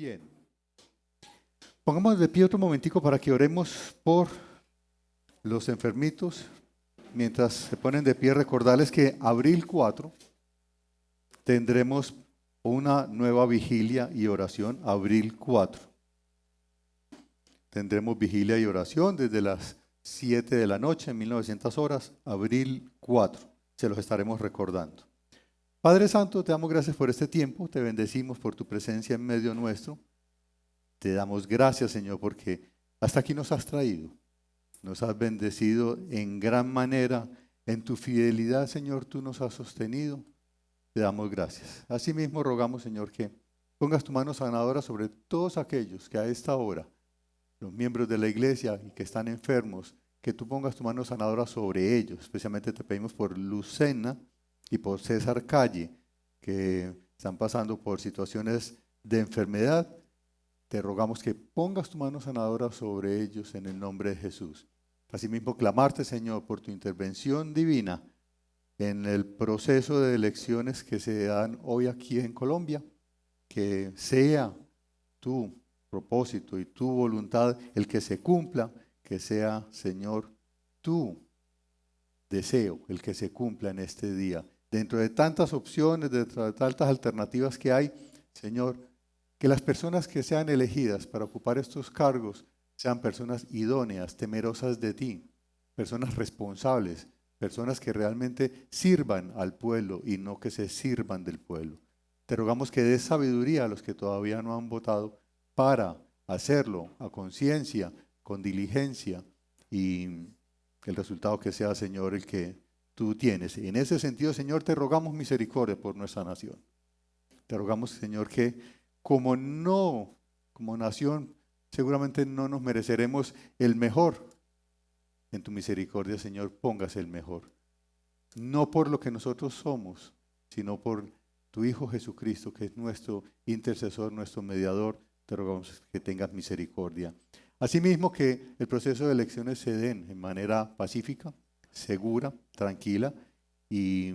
Bien. Pongamos de pie otro momentico para que oremos por los enfermitos. Mientras se ponen de pie, recordarles que abril 4 tendremos una nueva vigilia y oración. Abril 4. Tendremos vigilia y oración desde las 7 de la noche, en 1900 horas, abril 4. Se los estaremos recordando. Padre Santo, te damos gracias por este tiempo, te bendecimos por tu presencia en medio nuestro. Te damos gracias, Señor, porque hasta aquí nos has traído. Nos has bendecido en gran manera. En tu fidelidad, Señor, tú nos has sostenido. Te damos gracias. Asimismo, rogamos, Señor, que pongas tu mano sanadora sobre todos aquellos que a esta hora, los miembros de la iglesia y que están enfermos, que tú pongas tu mano sanadora sobre ellos. Especialmente te pedimos por Lucena y por César Calle, que están pasando por situaciones de enfermedad. Te rogamos que pongas tu mano sanadora sobre ellos en el nombre de Jesús. Asimismo, clamarte, Señor, por tu intervención divina en el proceso de elecciones que se dan hoy aquí en Colombia, que sea tu propósito y tu voluntad el que se cumpla, que sea, Señor, tu deseo el que se cumpla en este día. Dentro de tantas opciones, dentro de tantas alternativas que hay, Señor, que las personas que sean elegidas para ocupar estos cargos sean personas idóneas, temerosas de ti, personas responsables, personas que realmente sirvan al pueblo y no que se sirvan del pueblo. Te rogamos que des sabiduría a los que todavía no han votado para hacerlo a conciencia, con diligencia, y el resultado que sea, Señor, el que tú tienes. Y en ese sentido, Señor, te rogamos misericordia por nuestra nación. Te rogamos, Señor, que como nación, seguramente no nos mereceremos el mejor. En tu misericordia, Señor, póngase el mejor. No por lo que nosotros somos, sino por tu Hijo Jesucristo, que es nuestro intercesor, nuestro mediador. Te rogamos que tengas misericordia. Asimismo, que el proceso de elecciones se den en manera pacífica, segura, tranquila, y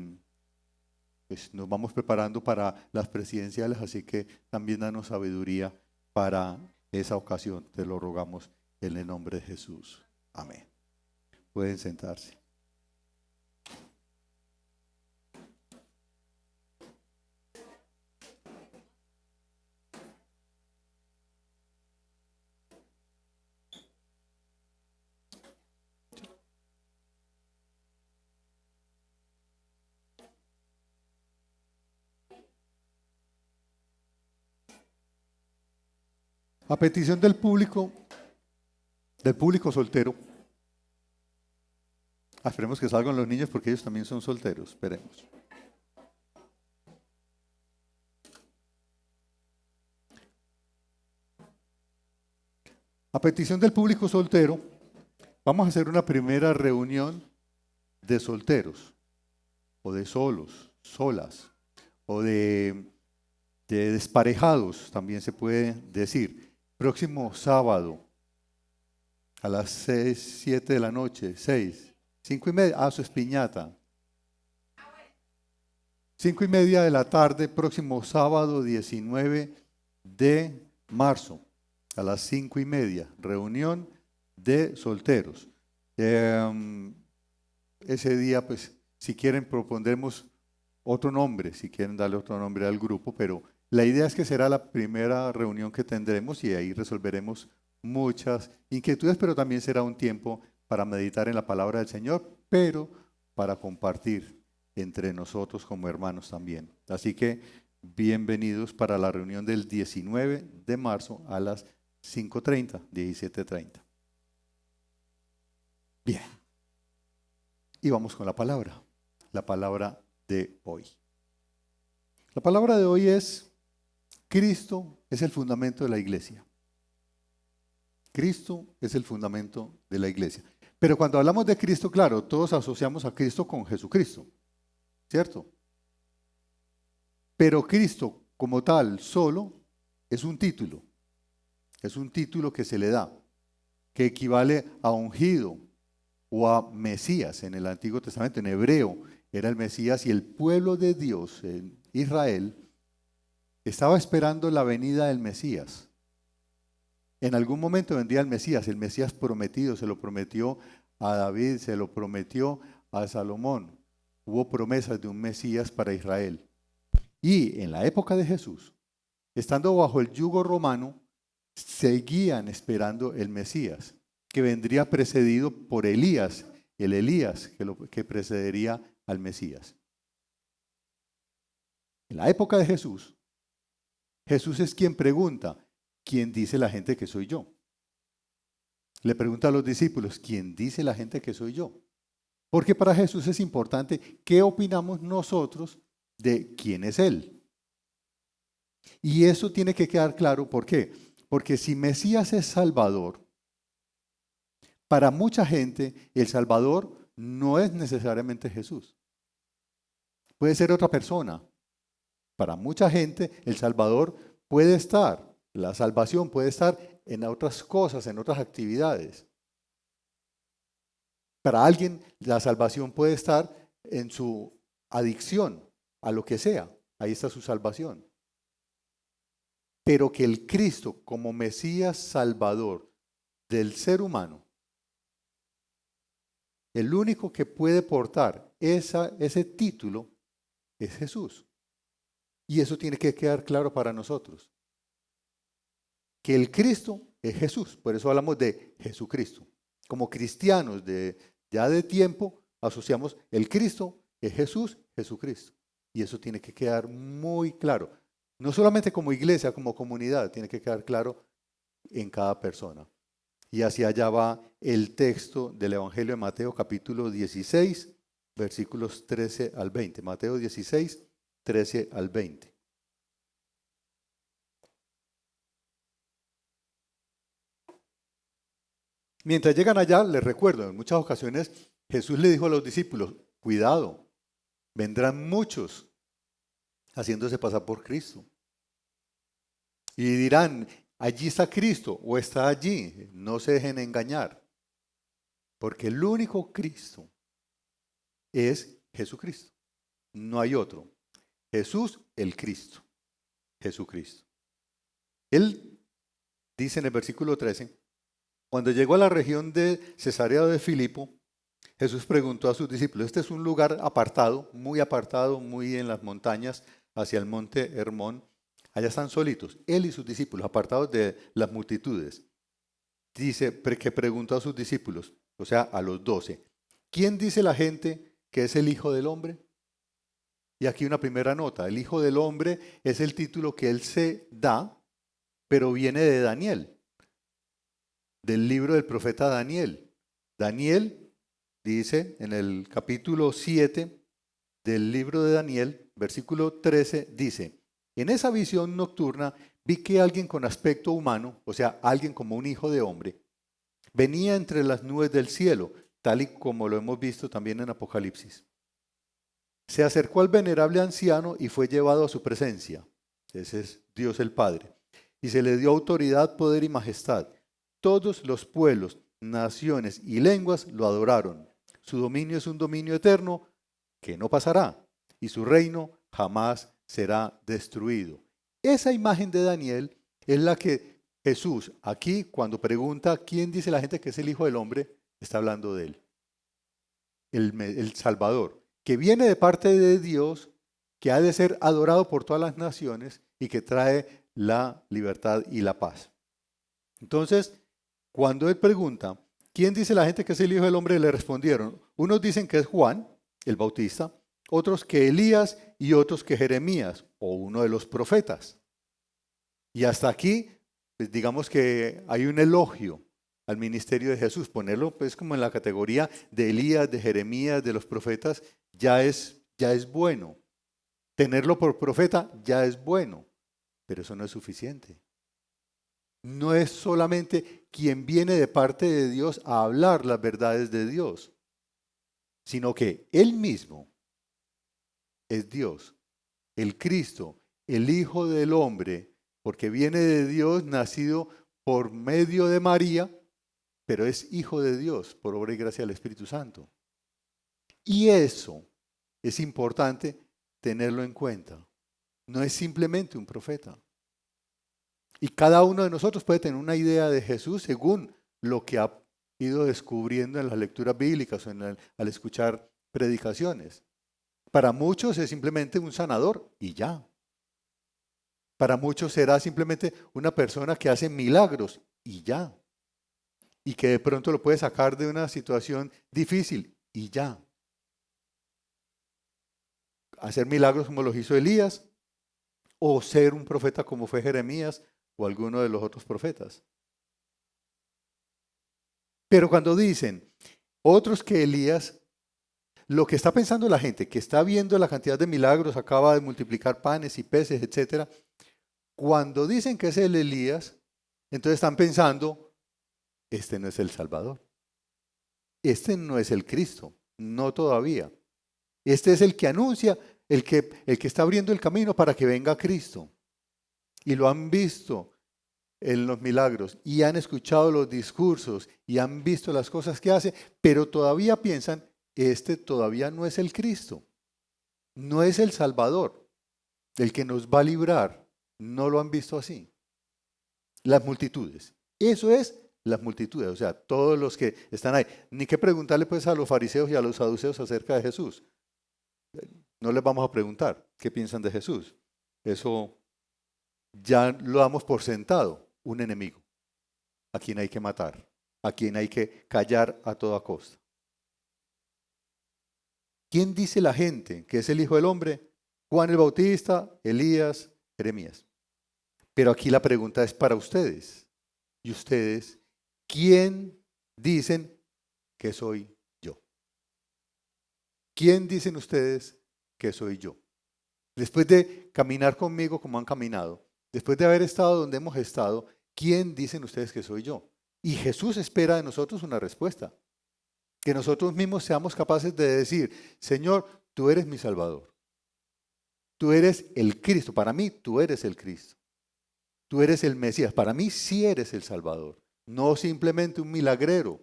pues nos vamos preparando para las presidenciales, así que también danos sabiduría para esa ocasión. Te lo rogamos en el nombre de Jesús. Amén. Pueden sentarse. A petición del público soltero. Esperemos que salgan los niños porque ellos también son solteros. Esperemos. A petición del público soltero, vamos a hacer una primera reunión de solteros, o de solos, solas, o de desparejados, también se puede decir. Próximo sábado, a las 6, 7 de la noche, 6, 5 y media, su espiñata. 5 y media de la tarde, próximo sábado 19 de marzo, a las 5 y media, reunión de solteros. Ese día, pues, si quieren, propondremos otro nombre, si quieren darle otro nombre al grupo, pero la idea es que será la primera reunión que tendremos y ahí resolveremos muchas inquietudes, pero también será un tiempo para meditar en la palabra del Señor, pero para compartir entre nosotros como hermanos también. Así que bienvenidos para la reunión del 19 de marzo a las 5:30, 17:30. Bien. Y vamos con la palabra de hoy. La palabra de hoy es: Cristo es el fundamento de la iglesia. Cristo es el fundamento de la iglesia. Pero cuando hablamos de Cristo, claro, todos asociamos a Cristo con Jesucristo, ¿cierto? Pero Cristo como tal solo es un título que se le da, que equivale a ungido o a Mesías en el Antiguo Testamento. En hebreo era el Mesías, y el pueblo de Dios, en Israel, Estaba esperando la venida del Mesías. En algún momento vendría el Mesías prometido, se lo prometió a David, se lo prometió a Salomón. Hubo promesas de un Mesías para Israel. Y en la época de Jesús, estando bajo el yugo romano, seguían esperando el Mesías, que vendría precedido por Elías, el Elías que precedería al Mesías. En la época de Jesús, Jesús es quien pregunta, ¿quién dice la gente que soy yo? Le pregunta a los discípulos, ¿quién dice la gente que soy yo? Porque para Jesús es importante qué opinamos nosotros de quién es Él. Y eso tiene que quedar claro, ¿por qué? Porque si Mesías es Salvador, para mucha gente el Salvador no es necesariamente Jesús. Puede ser otra persona. Para mucha gente el Salvador puede estar, la salvación puede estar en otras cosas, en otras actividades. Para alguien la salvación puede estar en su adicción a lo que sea. Ahí está su salvación. Pero que el Cristo como Mesías Salvador del ser humano, el único que puede portar ese título es Jesús. Y eso tiene que quedar claro para nosotros. Que el Cristo es Jesús. Por eso hablamos de Jesucristo. Como cristianos ya de tiempo, asociamos el Cristo es Jesús, Jesucristo. Y eso tiene que quedar muy claro. No solamente como iglesia, como comunidad, tiene que quedar claro en cada persona. Y hacia allá va el texto del Evangelio de Mateo, capítulo 16, versículos 13 al 20. Mateo 16, 13 al 20. Mientras llegan allá, les recuerdo, en muchas ocasiones Jesús le dijo a los discípulos, cuidado, vendrán muchos haciéndose pasar por Cristo. Y dirán, allí está Cristo o está allí, no se dejen engañar. Porque el único Cristo es Jesucristo. No hay otro. Jesús, el Cristo. Jesucristo. Él dice en el versículo 13, cuando llegó a la región de Cesarea de Filipo, Jesús preguntó a sus discípulos, este es un lugar apartado, muy en las montañas, hacia el monte Hermón. Allá están solitos, él y sus discípulos, apartados de las multitudes. Dice que preguntó a sus discípulos, o sea, a los 12, ¿quién dice la gente que es el Hijo del Hombre? Y aquí una primera nota, el Hijo del Hombre es el título que él se da, pero viene de Daniel, del libro del profeta Daniel. Daniel dice en el capítulo 7 del libro de Daniel, versículo 13, dice, en esa visión nocturna vi que alguien con aspecto humano, o sea, alguien como un hijo de hombre, venía entre las nubes del cielo, tal y como lo hemos visto también en Apocalipsis. Se acercó al venerable anciano y fue llevado a su presencia. Ese es Dios el Padre. Y se le dio autoridad, poder y majestad. Todos los pueblos, naciones y lenguas lo adoraron. Su dominio es un dominio eterno que no pasará y su reino jamás será destruido. Esa imagen de Daniel es la que Jesús aquí cuando pregunta quién dice la gente que es el Hijo del Hombre, está hablando de él. El Salvador, que viene de parte de Dios, que ha de ser adorado por todas las naciones y que trae la libertad y la paz. Entonces, cuando él pregunta, ¿quién dice la gente que es el Hijo del Hombre? Le respondieron, unos dicen que es Juan, el Bautista, otros que Elías y otros que Jeremías o uno de los profetas. Y hasta aquí, pues digamos que hay un elogio al ministerio de Jesús. Ponerlo pues como en la categoría de Elías, de Jeremías, de los profetas, ya es bueno. Tenerlo por profeta ya es bueno, pero eso no es suficiente. No es solamente quien viene de parte de Dios a hablar las verdades de Dios, sino que Él mismo es Dios, el Cristo, el Hijo del Hombre, porque viene de Dios, nacido por medio de María, pero es Hijo de Dios por obra y gracia del Espíritu Santo. Y eso es importante tenerlo en cuenta. no es simplemente un profeta. Y cada uno de nosotros puede tener una idea de Jesús según lo que ha ido descubriendo en las lecturas bíblicas o al escuchar predicaciones. Para muchos es simplemente un sanador y ya. Para muchos será simplemente una persona que hace milagros y ya. Y que de pronto lo puede sacar de una situación difícil y ya. Hacer milagros como los hizo Elías o ser un profeta como fue Jeremías o alguno de los otros profetas. Pero cuando dicen otros que Elías, lo que está pensando la gente que está viendo la cantidad de milagros, acaba de multiplicar panes y peces, etcétera, cuando dicen que es el Elías, entonces están pensando, este no es el Salvador. Este no es el Cristo, no todavía. Este es el que anuncia, el que está abriendo el camino para que venga Cristo. Y lo han visto en los milagros y han escuchado los discursos y han visto las cosas que hace, pero todavía piensan, este todavía no es el Cristo, no es el Salvador, el que nos va a librar. No lo han visto así. Las multitudes, eso es las multitudes, o sea, todos los que están ahí. Ni que preguntarle pues a los fariseos y a los saduceos acerca de Jesús. No les vamos a preguntar qué piensan de Jesús. Eso ya lo damos por sentado, un enemigo, a quien hay que matar, a quien hay que callar a toda costa. ¿Quién dice la gente que es el Hijo del Hombre? Juan el Bautista, Elías, Jeremías. Pero aquí la pregunta es para ustedes. ¿Y ustedes quién dicen que soy yo? ¿Quién dicen ustedes que soy yo? Después de caminar conmigo como han caminado, después de haber estado donde hemos estado, ¿quién dicen ustedes que soy yo? Y Jesús espera de nosotros una respuesta. Que nosotros mismos seamos capaces de decir, Señor, tú eres mi Salvador. Tú eres el Cristo. Para mí, tú eres el Cristo. Tú eres el Mesías. Para mí, sí eres el Salvador. No simplemente un milagrero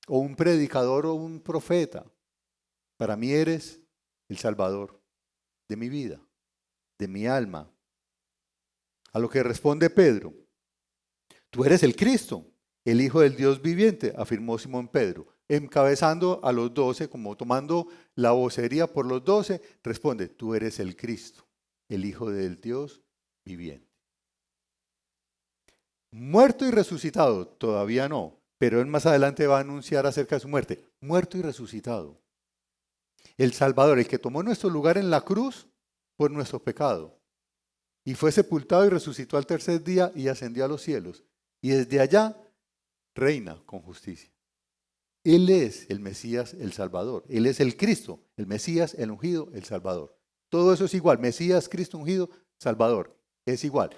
o un predicador o un profeta. Para mí eres el Salvador de mi vida, de mi alma. A lo que responde Pedro, tú eres el Cristo, el Hijo del Dios viviente, afirmó Simón Pedro. Encabezando a los 12, como tomando la vocería por los 12, responde, tú eres el Cristo, el Hijo del Dios viviente. Muerto y resucitado, todavía no, pero él más adelante va a anunciar acerca de su muerte. Muerto y resucitado. El Salvador, el que tomó nuestro lugar en la cruz por nuestro pecado. Y fue sepultado y resucitó al tercer día y ascendió a los cielos. Y desde allá reina con justicia. Él es el Mesías, el Salvador. Él es el Cristo, el Mesías, el ungido, el Salvador. Todo eso es igual. Mesías, Cristo ungido, Salvador. Es igual.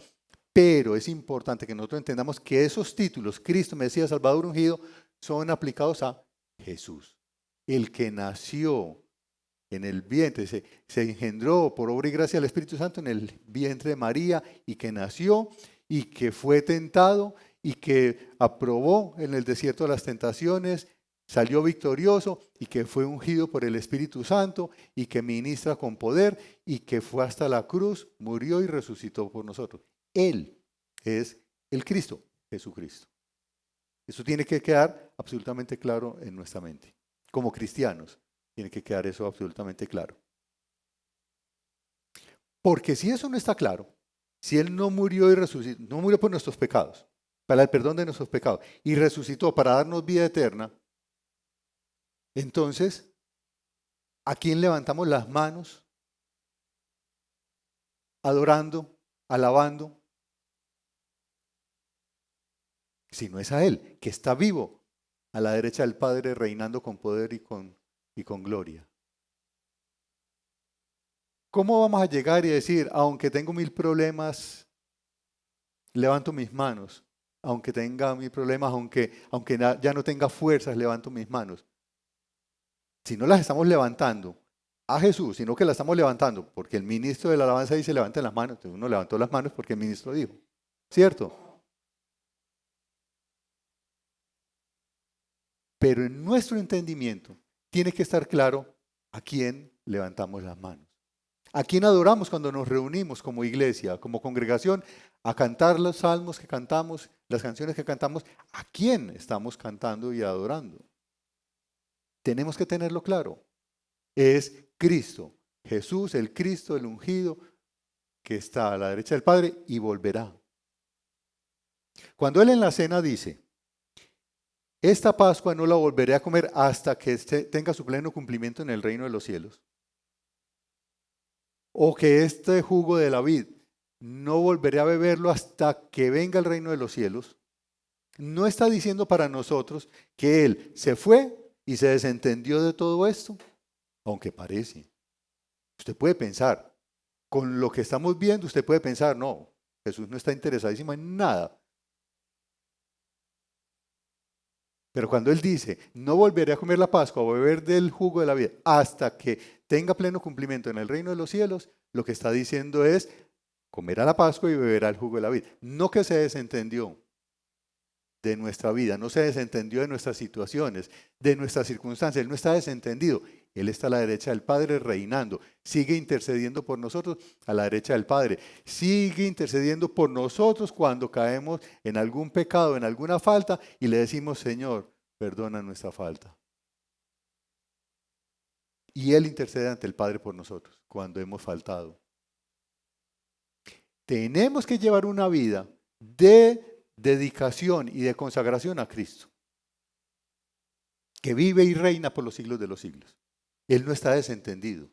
Pero es importante que nosotros entendamos que esos títulos, Cristo, Mesías, Salvador, ungido, son aplicados a Jesús. El que nació en el vientre, se engendró por obra y gracia del Espíritu Santo en el vientre de María y que nació y que fue tentado y que aprobó en el desierto de las tentaciones, salió victorioso y que fue ungido por el Espíritu Santo y que ministra con poder y que fue hasta la cruz, murió y resucitó por nosotros. Él es el Cristo, Jesucristo. Eso tiene que quedar absolutamente claro en nuestra mente. Como cristianos, tiene que quedar eso absolutamente claro. Porque si eso no está claro, si Él no murió y resucitó, no murió por nuestros pecados, para el perdón de nuestros pecados, y resucitó para darnos vida eterna, entonces, ¿a quién levantamos las manos? Adorando, alabando. Si no es a Él, que está vivo a la derecha del Padre, reinando con poder y con gloria. ¿Cómo vamos a llegar y decir, aunque tengo 1000 problemas, levanto mis manos? Aunque tenga 1000 problemas, aunque ya no tenga fuerzas, levanto mis manos. Si no las estamos levantando a Jesús, sino que las estamos levantando porque el ministro de la alabanza dice levanten las manos. Entonces uno levantó las manos porque el ministro dijo. ¿Cierto? Pero en nuestro entendimiento tiene que estar claro a quién levantamos las manos. ¿A quién adoramos cuando nos reunimos como iglesia, como congregación, a cantar los salmos que cantamos, las canciones que cantamos? ¿A quién estamos cantando y adorando? Tenemos que tenerlo claro. Es Cristo, Jesús, el Cristo, el ungido, que está a la derecha del Padre y volverá. Cuando Él en la cena dice, esta Pascua no la volveré a comer hasta que tenga su pleno cumplimiento en el reino de los cielos. O que este jugo de la vid no volveré a beberlo hasta que venga el reino de los cielos. No está diciendo para nosotros que Él se fue y se desentendió de todo esto, aunque parece. Usted puede pensar, con lo que estamos viendo, usted puede pensar, no, Jesús no está interesadísimo en nada. Pero cuando Él dice, no volveré a comer la Pascua o beber del jugo de la vida hasta que tenga pleno cumplimiento en el reino de los cielos, lo que está diciendo es, comerá la Pascua y beberá el jugo de la vida. No que se desentendió de nuestra vida, no se desentendió de nuestras situaciones, de nuestras circunstancias. Él no está desentendido. Él está a la derecha del Padre reinando. Sigue intercediendo por nosotros a la derecha del Padre. Sigue intercediendo por nosotros cuando caemos en algún pecado, en alguna falta y le decimos, Señor, perdona nuestra falta. Y Él intercede ante el Padre por nosotros cuando hemos faltado. Tenemos que llevar una vida de dedicación y de consagración a Cristo, que vive y reina por los siglos de los siglos. Él no está desentendido,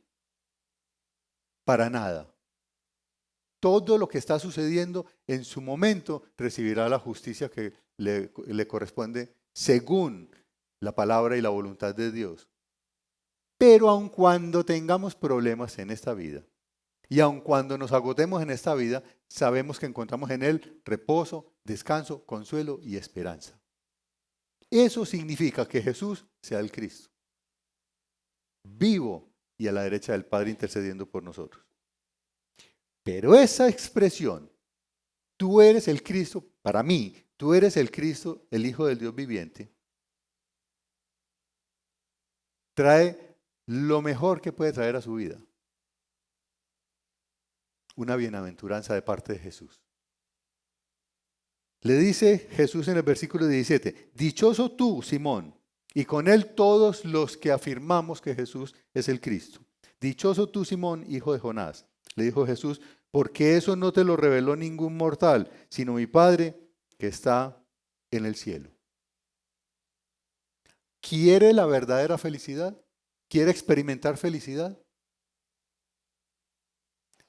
para nada. Todo lo que está sucediendo en su momento recibirá la justicia que le corresponde según la palabra y la voluntad de Dios. Pero aun cuando tengamos problemas en esta vida, y aun cuando nos agotemos en esta vida, sabemos que encontramos en Él reposo, descanso, consuelo y esperanza. Eso significa que Jesús sea el Cristo, vivo y a la derecha del Padre intercediendo por nosotros. Pero esa expresión, tú eres el Cristo, para mí, tú eres el Cristo, el Hijo del Dios viviente, trae lo mejor que puede traer a su vida. Una bienaventuranza de parte de Jesús. Le dice Jesús en el versículo 17, dichoso tú, Simón, y con él todos los que afirmamos que Jesús es el Cristo. Dichoso tú, Simón, hijo de Jonás. Le dijo Jesús, porque eso no te lo reveló ningún mortal, sino mi Padre que está en el cielo. ¿Quiere la verdadera felicidad? ¿Quiere experimentar felicidad?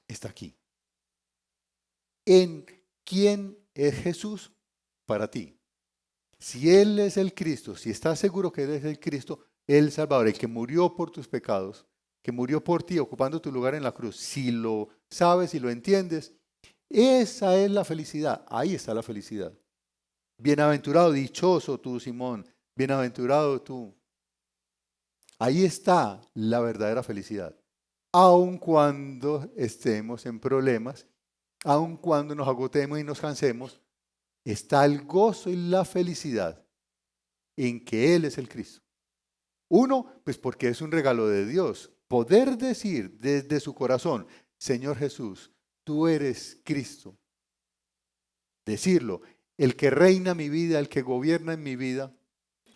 Está aquí. ¿En quién es Jesús para ti? Si Él es el Cristo, si estás seguro que Él es el Cristo, el Salvador, el que murió por tus pecados, que murió por ti ocupando tu lugar en la cruz, si lo sabes y lo entiendes, esa es la felicidad, ahí está la felicidad. Bienaventurado, dichoso tú, Simón, bienaventurado tú. Ahí está la verdadera felicidad. Aun cuando estemos en problemas, aun cuando nos agotemos y nos cansemos, está el gozo y la felicidad en que Él es el Cristo. Uno, pues porque es un regalo de Dios. Poder decir desde su corazón, Señor Jesús, tú eres Cristo. Decirlo, el que reina mi vida, el que gobierna en mi vida,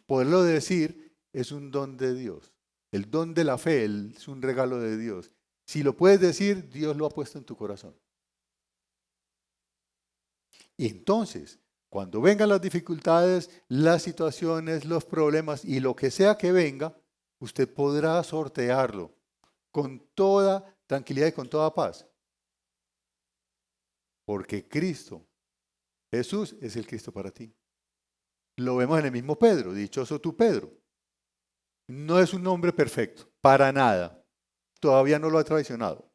poderlo decir es un don de Dios. El don de la fe es un regalo de Dios. Si lo puedes decir, Dios lo ha puesto en tu corazón. Y entonces, cuando vengan las dificultades, las situaciones, los problemas y lo que sea que venga, usted podrá sortearlo con toda tranquilidad y con toda paz. Porque Cristo, Jesús es el Cristo para ti. Lo vemos en el mismo Pedro, dichoso tú Pedro. No es un hombre perfecto, para nada. Todavía no lo ha traicionado.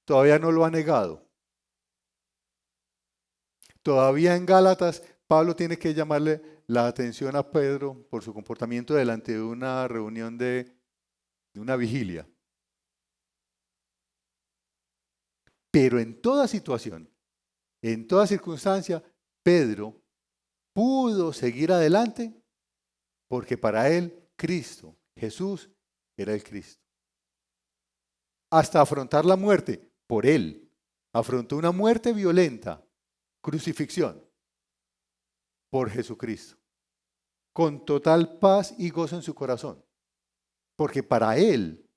Todavía no lo ha negado. Todavía en Gálatas, Pablo tiene que llamarle la atención a Pedro por su comportamiento delante de una reunión de una vigilia. Pero en toda situación, en toda circunstancia, Pedro pudo seguir adelante porque para él Cristo, Jesús, era el Cristo. hasta afrontar la muerte por Él. Afrontó una muerte violenta, crucifixión, por Jesucristo, con total paz y gozo en su corazón. Porque para Él,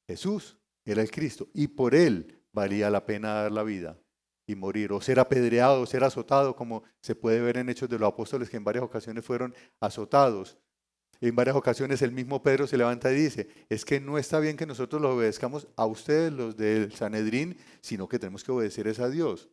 Jesús era el Cristo, y por Él valía la pena dar la vida y morir, o ser apedreado, o ser azotado, como se puede ver en Hechos de los Apóstoles, que en varias ocasiones fueron azotados. En varias ocasiones el mismo Pedro se levanta y dice, es que no está bien que nosotros los obedezcamos a ustedes, los del Sanedrín, sino que tenemos que obedecer a Dios.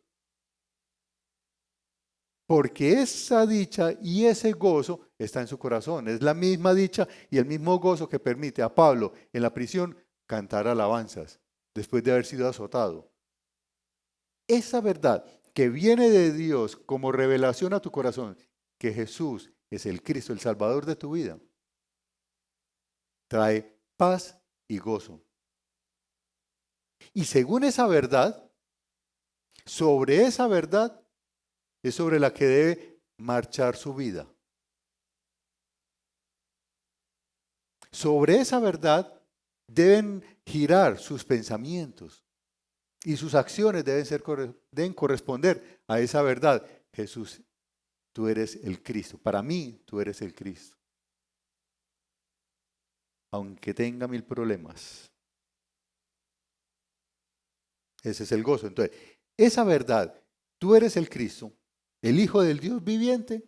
Porque esa dicha y ese gozo está en su corazón. Es la misma dicha y el mismo gozo que permite a Pablo en la prisión cantar alabanzas después de haber sido azotado. Esa verdad que viene de Dios como revelación a tu corazón, que Jesús es el Cristo, el Salvador de tu vida, trae paz y gozo. Y según esa verdad, sobre esa verdad es sobre la que debe marchar su vida. Sobre esa verdad deben girar sus pensamientos y sus acciones deben corresponder a esa verdad. Jesús, tú eres el Cristo. Para mí, tú eres el Cristo. Aunque tenga 1000 problemas. Ese es el gozo. Entonces, esa verdad, tú eres el Cristo, el Hijo del Dios viviente,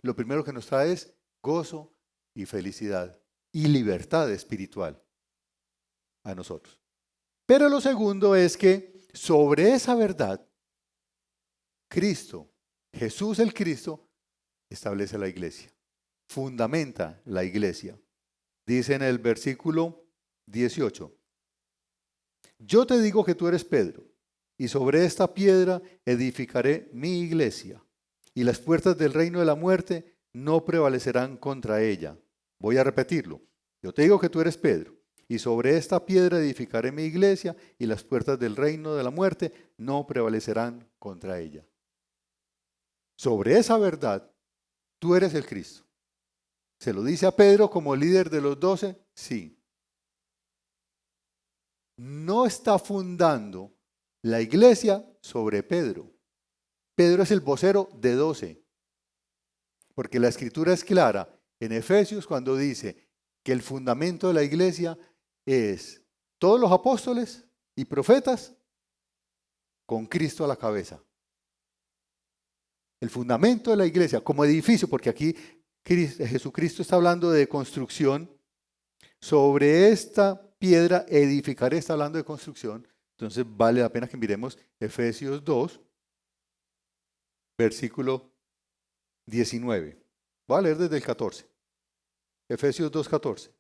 lo primero que nos trae es gozo y felicidad y libertad espiritual a nosotros. Pero lo segundo es que sobre esa verdad, Cristo, Jesús el Cristo, establece la iglesia, fundamenta la iglesia. Dice en el versículo 18, yo te digo que tú eres Pedro, y sobre esta piedra edificaré mi iglesia, y las puertas del reino de la muerte no prevalecerán contra ella. Voy a repetirlo. Yo te digo que tú eres Pedro, y sobre esta piedra edificaré mi iglesia, y las puertas del reino de la muerte no prevalecerán contra ella. Sobre esa verdad, tú eres el Cristo. ¿Se lo dice a Pedro como líder de los 12? Sí. No está fundando la iglesia sobre Pedro. Pedro es el vocero de 12. Porque la escritura es clara en Efesios cuando dice que el fundamento de la iglesia es todos los apóstoles y profetas con Cristo a la cabeza. El fundamento de la iglesia como edificio, porque aquí Jesucristo está hablando de construcción, sobre esta piedra edificaré, está hablando de construcción, entonces vale la pena que miremos Efesios 2, versículo 19. Voy a leer desde el 14. Efesios 2, 14.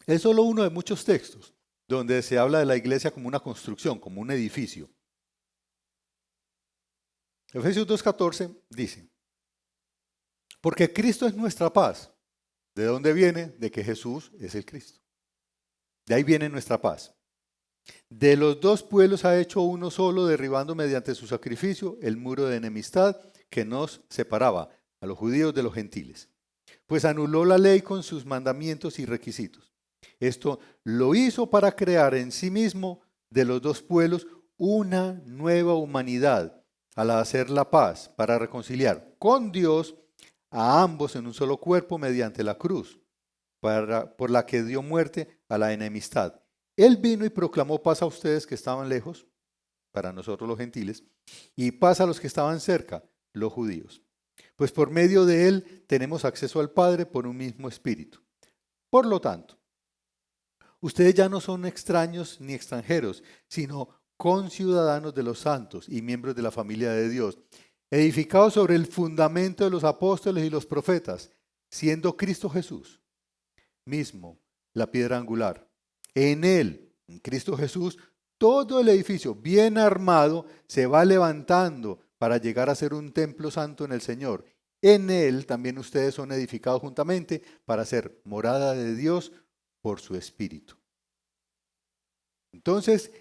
Es solo uno de muchos textos donde se habla de la iglesia como una construcción, como un edificio. Efesios 2:14 dice, porque Cristo es nuestra paz. ¿De dónde viene? De que Jesús es el Cristo. De ahí viene nuestra paz. De los dos pueblos ha hecho uno solo, derribando mediante su sacrificio el muro de enemistad que nos separaba a los judíos de los gentiles. Pues anuló la ley con sus mandamientos y requisitos. Esto lo hizo para crear en sí mismo de los dos pueblos una nueva humanidad, al hacer la paz, para reconciliar con Dios a ambos en un solo cuerpo mediante la cruz, por la que dio muerte a la enemistad. Él vino y proclamó paz a ustedes que estaban lejos, para nosotros los gentiles, y paz a los que estaban cerca, los judíos. Pues por medio de él tenemos acceso al Padre por un mismo espíritu. Por lo tanto, ustedes ya no son extraños ni extranjeros, sino conciudadanos de los santos y miembros de la familia de Dios, edificados sobre el fundamento de los apóstoles y los profetas, siendo Cristo Jesús mismo la piedra angular. En él, en Cristo Jesús, todo el edificio bien armado se va levantando para llegar a ser un templo santo en el Señor. En él también ustedes son edificados juntamente para ser morada de Dios por su Espíritu. Entonces,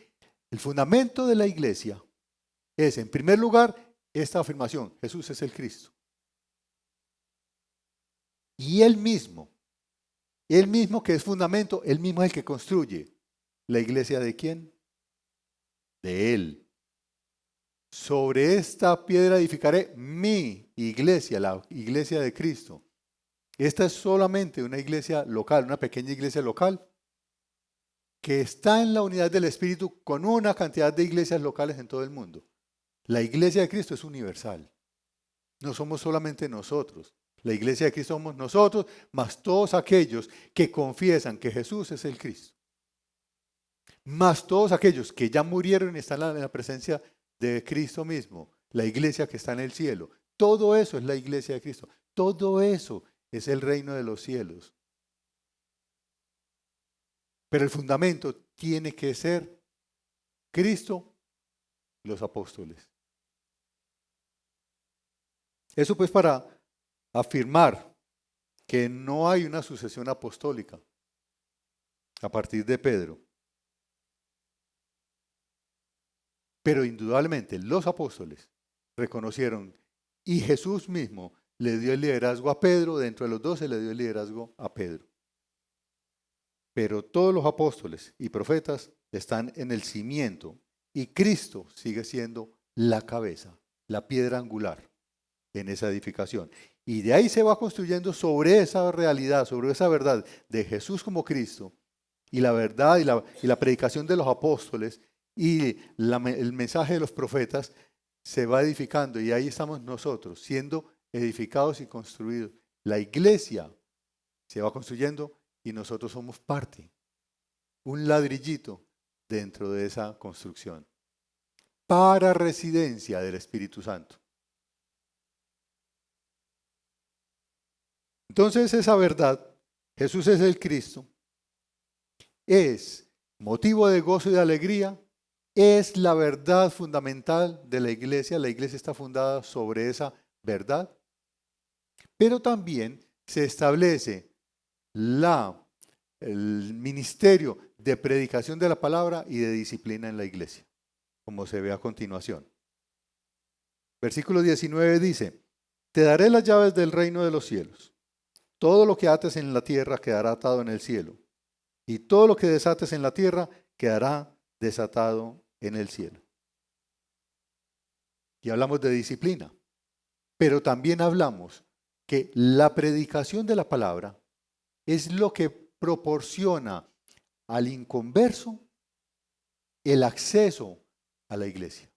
el fundamento de la iglesia es, en primer lugar, esta afirmación: Jesús es el Cristo. Y Él mismo que es fundamento, Él mismo es el que construye. ¿La iglesia de quién? De Él. Sobre esta piedra edificaré mi iglesia, la iglesia de Cristo. Esta es solamente una iglesia local, una pequeña iglesia local, que está en la unidad del Espíritu con una cantidad de iglesias locales en todo el mundo. La iglesia de Cristo es universal. No somos solamente nosotros. La iglesia de Cristo somos nosotros, más todos aquellos que confiesan que Jesús es el Cristo. Más todos aquellos que ya murieron y están en la presencia de Cristo mismo. La iglesia que está en el cielo. Todo eso es la iglesia de Cristo. Todo eso es el reino de los cielos. Pero el fundamento tiene que ser Cristo y los apóstoles. Eso pues para afirmar que no hay una sucesión apostólica a partir de Pedro. Pero indudablemente los apóstoles reconocieron y Jesús mismo le dio el liderazgo a Pedro, dentro de los 12 le dio el liderazgo a Pedro. Pero todos los apóstoles y profetas están en el cimiento y Cristo sigue siendo la cabeza, la piedra angular en esa edificación. Y de ahí se va construyendo sobre esa realidad, sobre esa verdad de Jesús como Cristo y la verdad y la predicación de los apóstoles y el mensaje de los profetas se va edificando y ahí estamos nosotros siendo edificados y construidos. La iglesia se va construyendo y nosotros somos parte, un ladrillito dentro de esa construcción, para residencia del Espíritu Santo. Entonces esa verdad, Jesús es el Cristo, es motivo de gozo y de alegría, es la verdad fundamental de la iglesia está fundada sobre esa verdad, pero también se establece el ministerio de predicación de la palabra y de disciplina en la iglesia, como se ve a continuación. Versículo 19 dice, te daré las llaves del reino de los cielos. Todo lo que ates en la tierra quedará atado en el cielo, y todo lo que desates en la tierra quedará desatado en el cielo. Y hablamos de disciplina, pero también hablamos que la predicación de la palabra es lo que proporciona al inconverso el acceso a la iglesia,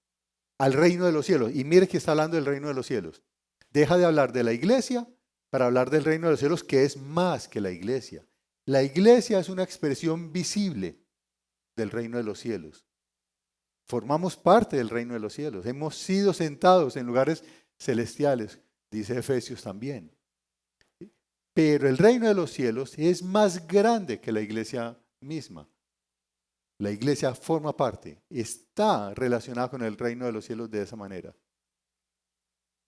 al reino de los cielos. Y mire que está hablando del reino de los cielos. Deja de hablar de la iglesia para hablar del reino de los cielos, que es más que la iglesia. La iglesia es una expresión visible del reino de los cielos. Formamos parte del reino de los cielos. Hemos sido sentados en lugares celestiales, dice Efesios también. Pero el reino de los cielos es más grande que la iglesia misma. La iglesia forma parte, está relacionada con el reino de los cielos de esa manera.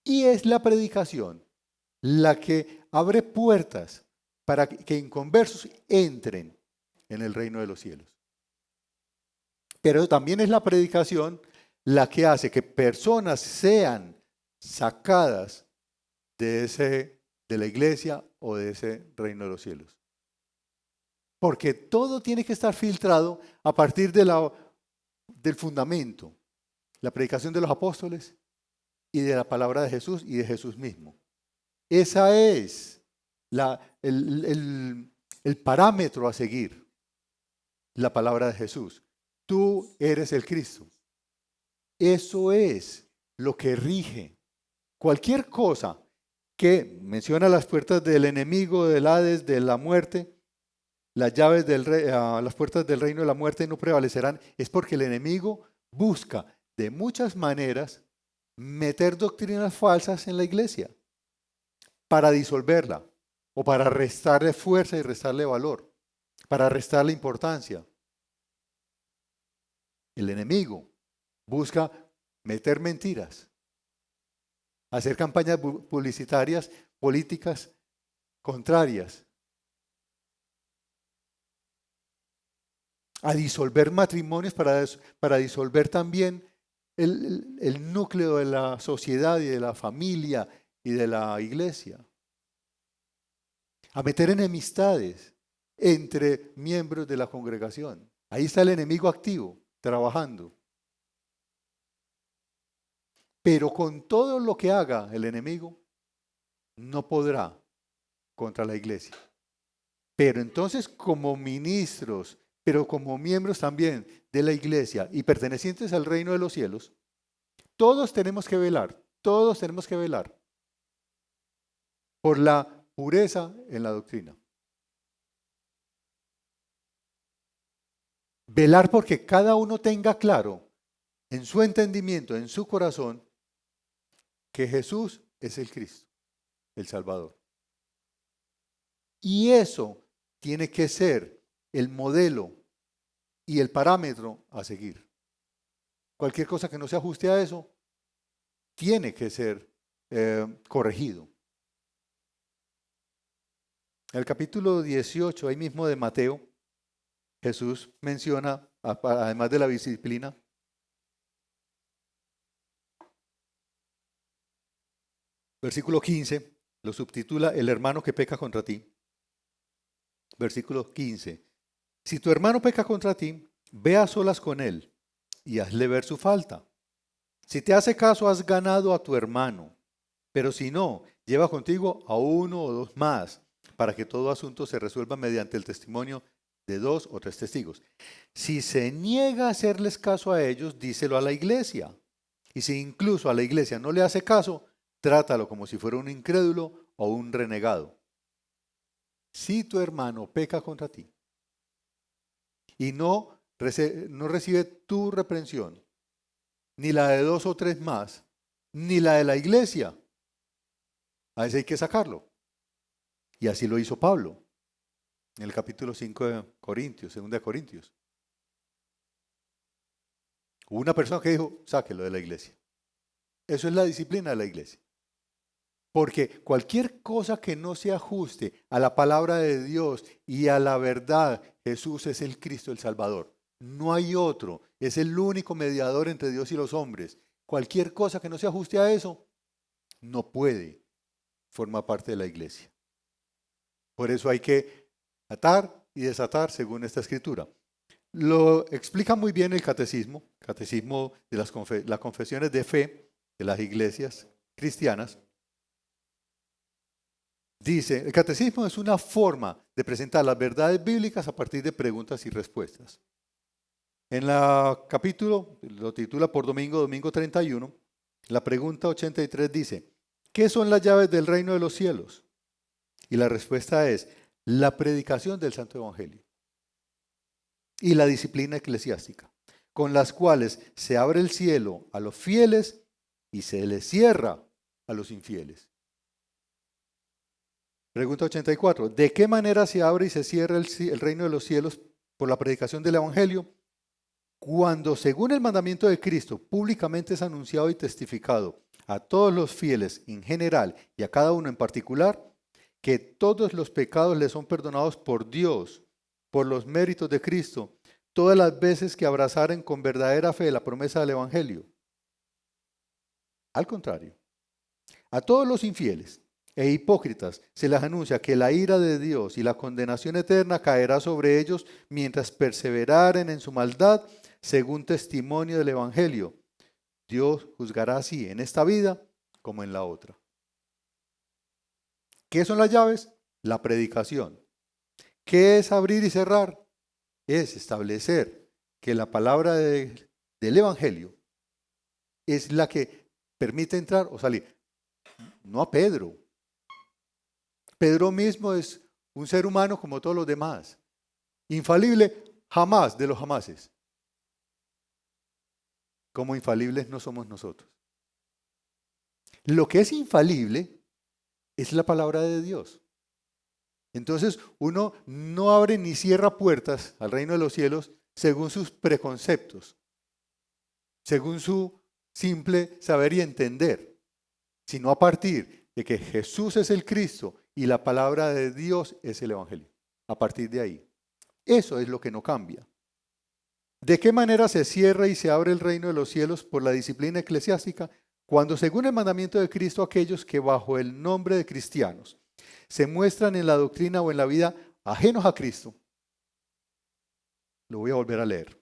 Y es la predicación la que abre puertas para que inconversos entren en el reino de los cielos. Pero también es la predicación la que hace que personas sean sacadas de la iglesia o de ese reino de los cielos. Porque todo tiene que estar filtrado a partir del fundamento, la predicación de los apóstoles y de la palabra de Jesús y de Jesús mismo. Esa es el parámetro a seguir, la palabra de Jesús. Tú eres el Cristo. Eso es lo que rige. Cualquier cosa que menciona las puertas del enemigo, del Hades, de la muerte, las llaves las puertas del reino de la muerte no prevalecerán, es porque el enemigo busca de muchas maneras meter doctrinas falsas en la iglesia para disolverla o para restarle fuerza y restarle valor, para restarle importancia. El enemigo busca meter mentiras, hacer campañas publicitarias, políticas contrarias, a disolver matrimonios para disolver también el núcleo de la sociedad y de la familia y de la iglesia. a meter enemistades entre miembros de la congregación. Ahí está el enemigo activo, trabajando. Pero con todo lo que haga el enemigo, no podrá contra la iglesia. Pero entonces, como ministros, pero como miembros también de la iglesia y pertenecientes al reino de los cielos, todos tenemos que velar por la pureza en la doctrina. Velar porque cada uno tenga claro en su entendimiento, en su corazón, que Jesús es el Cristo, el Salvador. Y eso tiene que ser el modelo y el parámetro a seguir. Cualquier cosa que no se ajuste a eso tiene que ser corregido. En el capítulo 18, ahí mismo de Mateo, Jesús menciona, además de la disciplina, versículo 15, lo subtitula El hermano que peca contra ti. Versículo 15. Si tu hermano peca contra ti, ve a solas con él y hazle ver su falta. Si te hace caso, has ganado a tu hermano. Pero si no, lleva contigo a uno o dos más, para que todo asunto se resuelva mediante el testimonio de 2 o 3 testigos. Si se niega a hacerles caso a ellos, díselo a la iglesia. Y si incluso a la iglesia no le hace caso, trátalo como si fuera un incrédulo o un renegado. Si tu hermano peca contra ti y no recibe tu reprensión, ni la de 2 o 3 más, ni la de la iglesia, a ese hay que sacarlo. Y así lo hizo Pablo en el capítulo 5 de Corintios, 2 de Corintios. Hubo una persona que dijo, sáquelo de la iglesia. Eso es la disciplina de la iglesia. Porque cualquier cosa que no se ajuste a la palabra de Dios y a la verdad, Jesús es el Cristo, el Salvador. No hay otro. Es el único mediador entre Dios y los hombres. Cualquier cosa que no se ajuste a eso, no puede formar parte de la iglesia. Por eso hay que atar y desatar según esta escritura. Lo explica muy bien el catecismo de las confesiones de fe de las iglesias cristianas. Dice, el catecismo es una forma de presentar las verdades bíblicas a partir de preguntas y respuestas. En el capítulo, lo titula por domingo 31, la pregunta 83 dice, ¿qué son las llaves del reino de los cielos? Y la respuesta es, la predicación del Santo Evangelio y la disciplina eclesiástica, con las cuales se abre el cielo a los fieles y se les cierra a los infieles. Pregunta 84. ¿De qué manera se abre y se cierra el reino de los cielos por la predicación del Evangelio? Cuando, según el mandamiento de Cristo, públicamente es anunciado y testificado a todos los fieles en general y a cada uno en particular, que todos los pecados les son perdonados por Dios, por los méritos de Cristo, todas las veces que abrazaren con verdadera fe la promesa del Evangelio. Al contrario, a todos los infieles e hipócritas se les anuncia que la ira de Dios y la condenación eterna caerá sobre ellos mientras perseveraren en su maldad según testimonio del Evangelio. Dios juzgará así en esta vida como en la otra. ¿Qué son las llaves? La predicación. ¿Qué es abrir y cerrar? Es establecer que la palabra del Evangelio es la que permite entrar o salir. No a Pedro. Pedro mismo es un ser humano como todos los demás. Infalible jamás de los jamases. Como infalibles no somos nosotros. Lo que es infalible es la palabra de Dios. Entonces uno no abre ni cierra puertas al reino de los cielos según sus preconceptos, según su simple saber y entender, sino a partir de que Jesús es el Cristo y la palabra de Dios es el Evangelio. A partir de ahí. Eso es lo que no cambia. ¿De qué manera se cierra y se abre el reino de los cielos por la disciplina eclesiástica? Cuando, según el mandamiento de Cristo, aquellos que bajo el nombre de cristianos se muestran en la doctrina o en la vida ajenos a Cristo. Lo voy a volver a leer.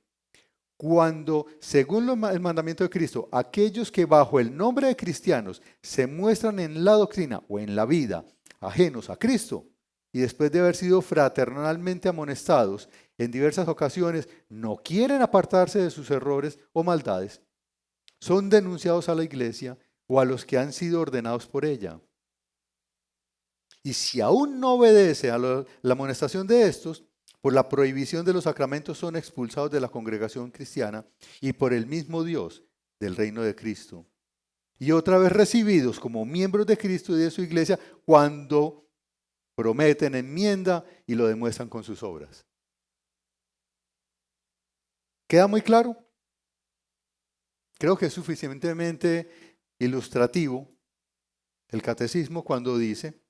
Cuando, según el mandamiento de Cristo, aquellos que bajo el nombre de cristianos se muestran en la doctrina o en la vida ajenos a Cristo, y después de haber sido fraternalmente amonestados en diversas ocasiones, no quieren apartarse de sus errores o maldades, son denunciados a la iglesia o a los que han sido ordenados por ella. Y si aún no obedece a la amonestación de estos, por la prohibición de los sacramentos son expulsados de la congregación cristiana y por el mismo Dios del reino de Cristo. Y otra vez recibidos como miembros de Cristo y de su iglesia cuando prometen enmienda y lo demuestran con sus obras. ¿Queda muy claro? Creo que es suficientemente ilustrativo el catecismo cuando dice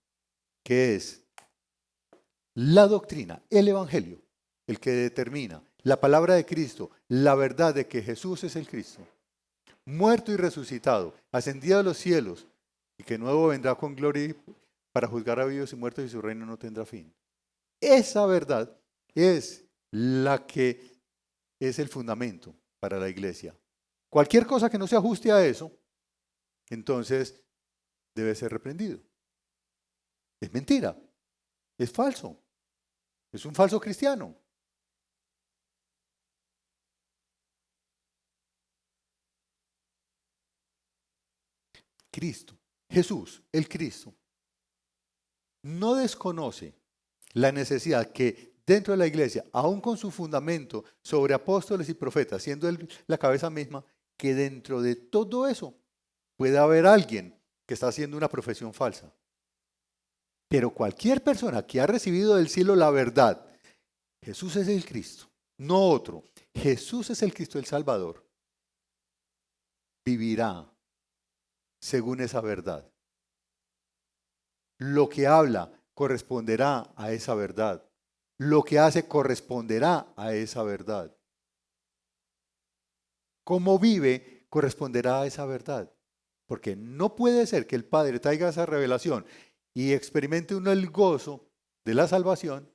que es la doctrina, el evangelio, el que determina la palabra de Cristo, la verdad de que Jesús es el Cristo, muerto y resucitado, ascendido a los cielos, y que nuevo vendrá con gloria para juzgar a vivos y muertos y su reino no tendrá fin. Esa verdad es la que es el fundamento para la iglesia. Cualquier cosa que no se ajuste a eso, entonces debe ser reprendido. Es mentira, es falso, es un falso cristiano. Cristo, Jesús, el Cristo, no desconoce la necesidad que dentro de la iglesia, aún con su fundamento sobre apóstoles y profetas, siendo él la cabeza misma, que dentro de todo eso puede haber alguien que está haciendo una profesión falsa. Pero cualquier persona que ha recibido del cielo la verdad, Jesús es el Cristo, no otro. Jesús es el Cristo, el Salvador. Vivirá según esa verdad. Lo que habla corresponderá a esa verdad. Lo que hace corresponderá a esa verdad. Cómo vive corresponderá a esa verdad. Porque no puede ser que el Padre traiga esa revelación y experimente uno el gozo de la salvación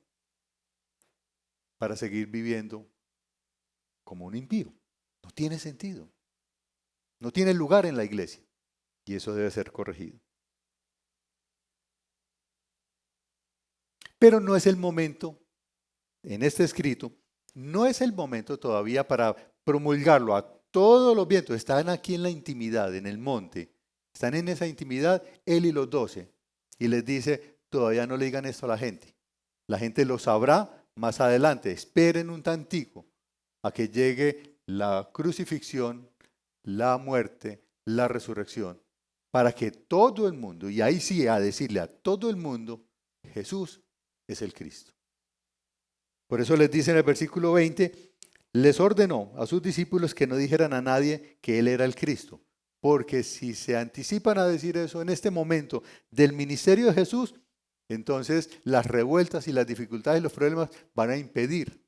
para seguir viviendo como un impío. No tiene sentido. No tiene lugar en la iglesia. Y eso debe ser corregido. Pero no es el momento, en este escrito, no es el momento todavía para promulgarlo a todos los vientos. Están aquí en la intimidad, en el monte. Están en esa intimidad, él y los 12. Y les dice, todavía no le digan esto a la gente. La gente lo sabrá más adelante. Esperen un tantico a que llegue la crucifixión, la muerte, la resurrección, para que todo el mundo, y ahí sí a decirle a todo el mundo, Jesús es el Cristo. Por eso les dice en el versículo 20, les ordenó a sus discípulos que no dijeran a nadie que Él era el Cristo, porque si se anticipan a decir eso en este momento del ministerio de Jesús, entonces las revueltas y las dificultades y los problemas van a impedir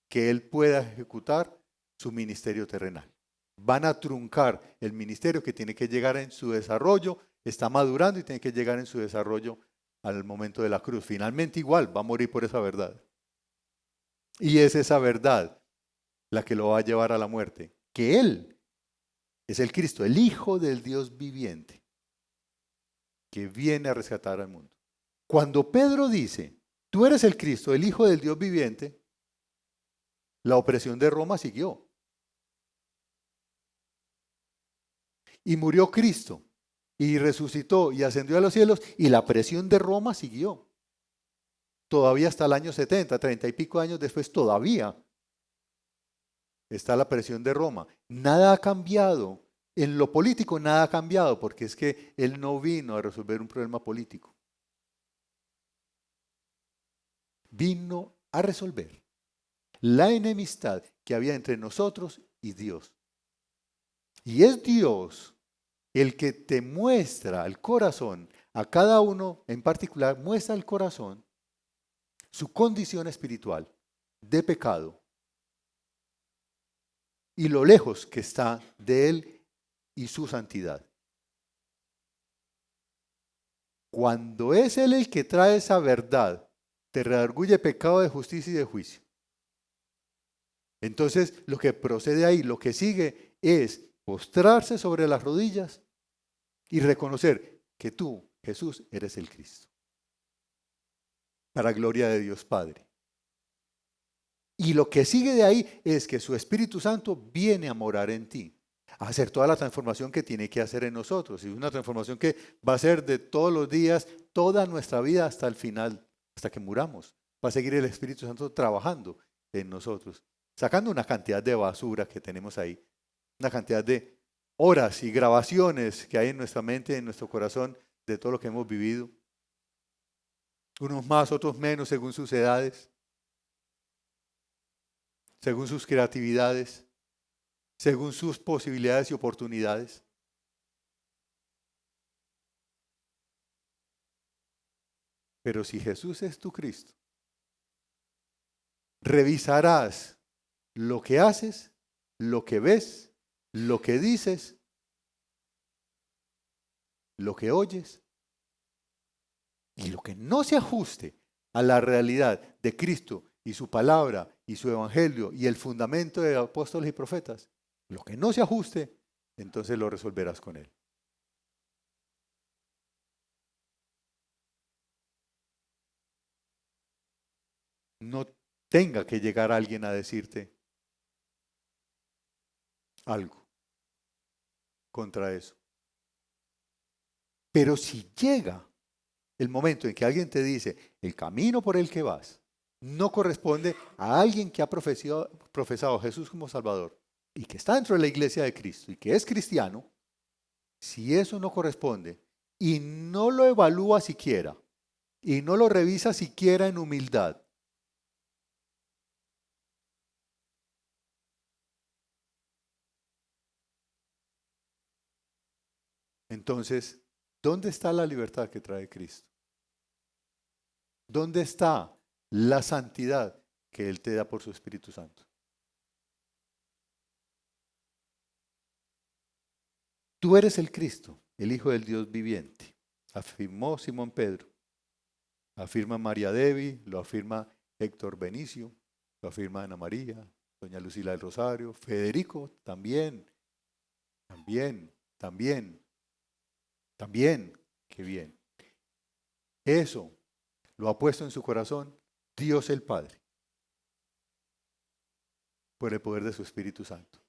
que Él pueda ejecutar su ministerio terrenal. Van a truncar el ministerio que tiene que llegar en su desarrollo, está madurando y tiene que llegar en su desarrollo al momento de la cruz. Finalmente igual va a morir por esa verdad. Y es esa verdad la que lo va a llevar a la muerte. Que Él es el Cristo, el Hijo del Dios viviente, que viene a rescatar al mundo. Cuando Pedro dice, tú eres el Cristo, el Hijo del Dios viviente, la opresión de Roma siguió. Y murió Cristo, y resucitó y ascendió a los cielos, y la presión de Roma siguió. Todavía hasta el año 70, 30 y pico años después, todavía está la presión de Roma. Nada ha cambiado. En lo político nada ha cambiado, porque es que Él no vino a resolver un problema político. Vino a resolver la enemistad que había entre nosotros y Dios. Y es Dios el que te muestra el corazón, a cada uno en particular, muestra el corazón su condición espiritual de pecado y lo lejos que está de Él y su santidad. cuando es Él el que trae esa verdad, te redarguye pecado de justicia y de juicio. Entonces, lo que procede ahí, lo que sigue es postrarse sobre las rodillas y reconocer que tú, Jesús, eres el Cristo. Para gloria de Dios Padre. Y lo que sigue de ahí es que su Espíritu Santo viene a morar en ti, a hacer toda la transformación que tiene que hacer en nosotros. Y es una transformación que va a ser de todos los días, toda nuestra vida hasta el final, hasta que muramos. Va a seguir el Espíritu Santo trabajando en nosotros, sacando una cantidad de basura que tenemos ahí, una cantidad de horas y grabaciones que hay en nuestra mente, en nuestro corazón, de todo lo que hemos vivido. Unos más, otros menos, según sus edades, según sus creatividades, según sus posibilidades y oportunidades. Pero si Jesús es tu Cristo, revisarás lo que haces, lo que ves, lo que dices, lo que oyes, y lo que no se ajuste a la realidad de Cristo y su palabra y su evangelio y el fundamento de apóstoles y profetas, lo que no se ajuste, entonces lo resolverás con Él. No tenga que llegar alguien a decirte algo contra eso. Pero si llega el momento en que alguien te dice, el camino por el que vas no corresponde a alguien que ha profesado a Jesús como Salvador y que está dentro de la iglesia de Cristo y que es cristiano, si eso no corresponde y no lo evalúa siquiera y no lo revisa siquiera en humildad, entonces, ¿dónde está la libertad que trae Cristo? ¿Dónde está la santidad que Él te da por su Espíritu Santo? Tú eres el Cristo, el Hijo del Dios viviente, afirmó Simón Pedro, afirma María Devi, lo afirma Héctor Benicio, lo afirma Ana María, doña Lucila del Rosario, Federico también, también, qué bien. Eso lo ha puesto en su corazón Dios el Padre, por el poder de su Espíritu Santo,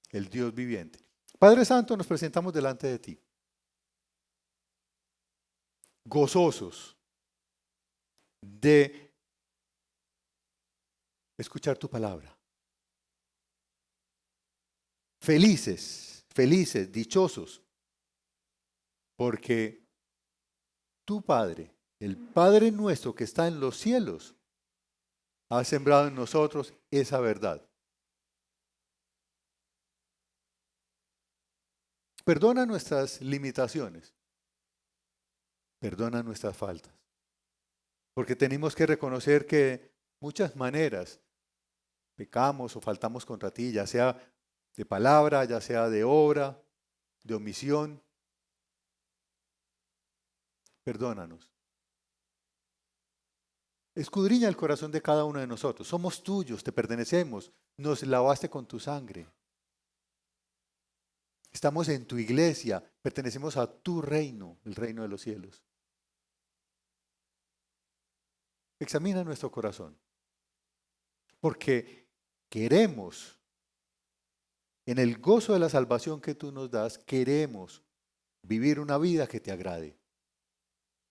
el Dios viviente. Padre Santo, nos presentamos delante de ti, gozosos de escuchar tu palabra, felices, dichosos, porque tu Padre, el Padre nuestro que está en los cielos, ha sembrado en nosotros esa verdad. Perdona nuestras limitaciones, perdona nuestras faltas, porque tenemos que reconocer que muchas maneras pecamos o faltamos contra ti, ya sea de palabra, ya sea de obra, de omisión. Perdónanos. Escudriña el corazón de cada uno de nosotros. Somos tuyos, te pertenecemos, nos lavaste con tu sangre. Estamos en tu iglesia, pertenecemos a tu reino, el reino de los cielos. Examina nuestro corazón, porque queremos, en el gozo de la salvación que tú nos das, queremos vivir una vida que te agrade,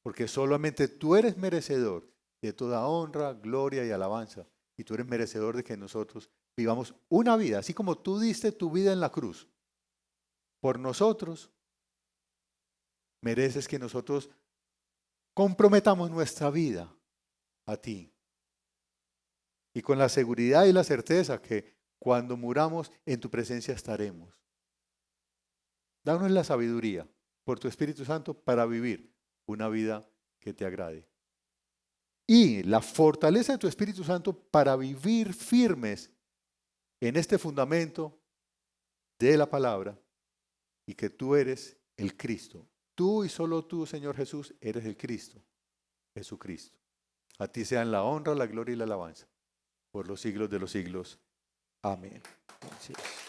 porque solamente tú eres merecedor de toda honra, gloria y alabanza, y tú eres merecedor de que nosotros vivamos una vida, así como tú diste tu vida en la cruz. Por nosotros, mereces que nosotros comprometamos nuestra vida a ti. Y con la seguridad y la certeza que cuando muramos en tu presencia estaremos. Danos la sabiduría por tu Espíritu Santo para vivir una vida que te agrade. Y la fortaleza de tu Espíritu Santo para vivir firmes en este fundamento de la palabra y que tú eres el Cristo, Tú y solo tú, Señor Jesús, eres el Cristo, Jesucristo. A ti sean la honra, la gloria y la alabanza por los siglos de los siglos. Amén. Así es.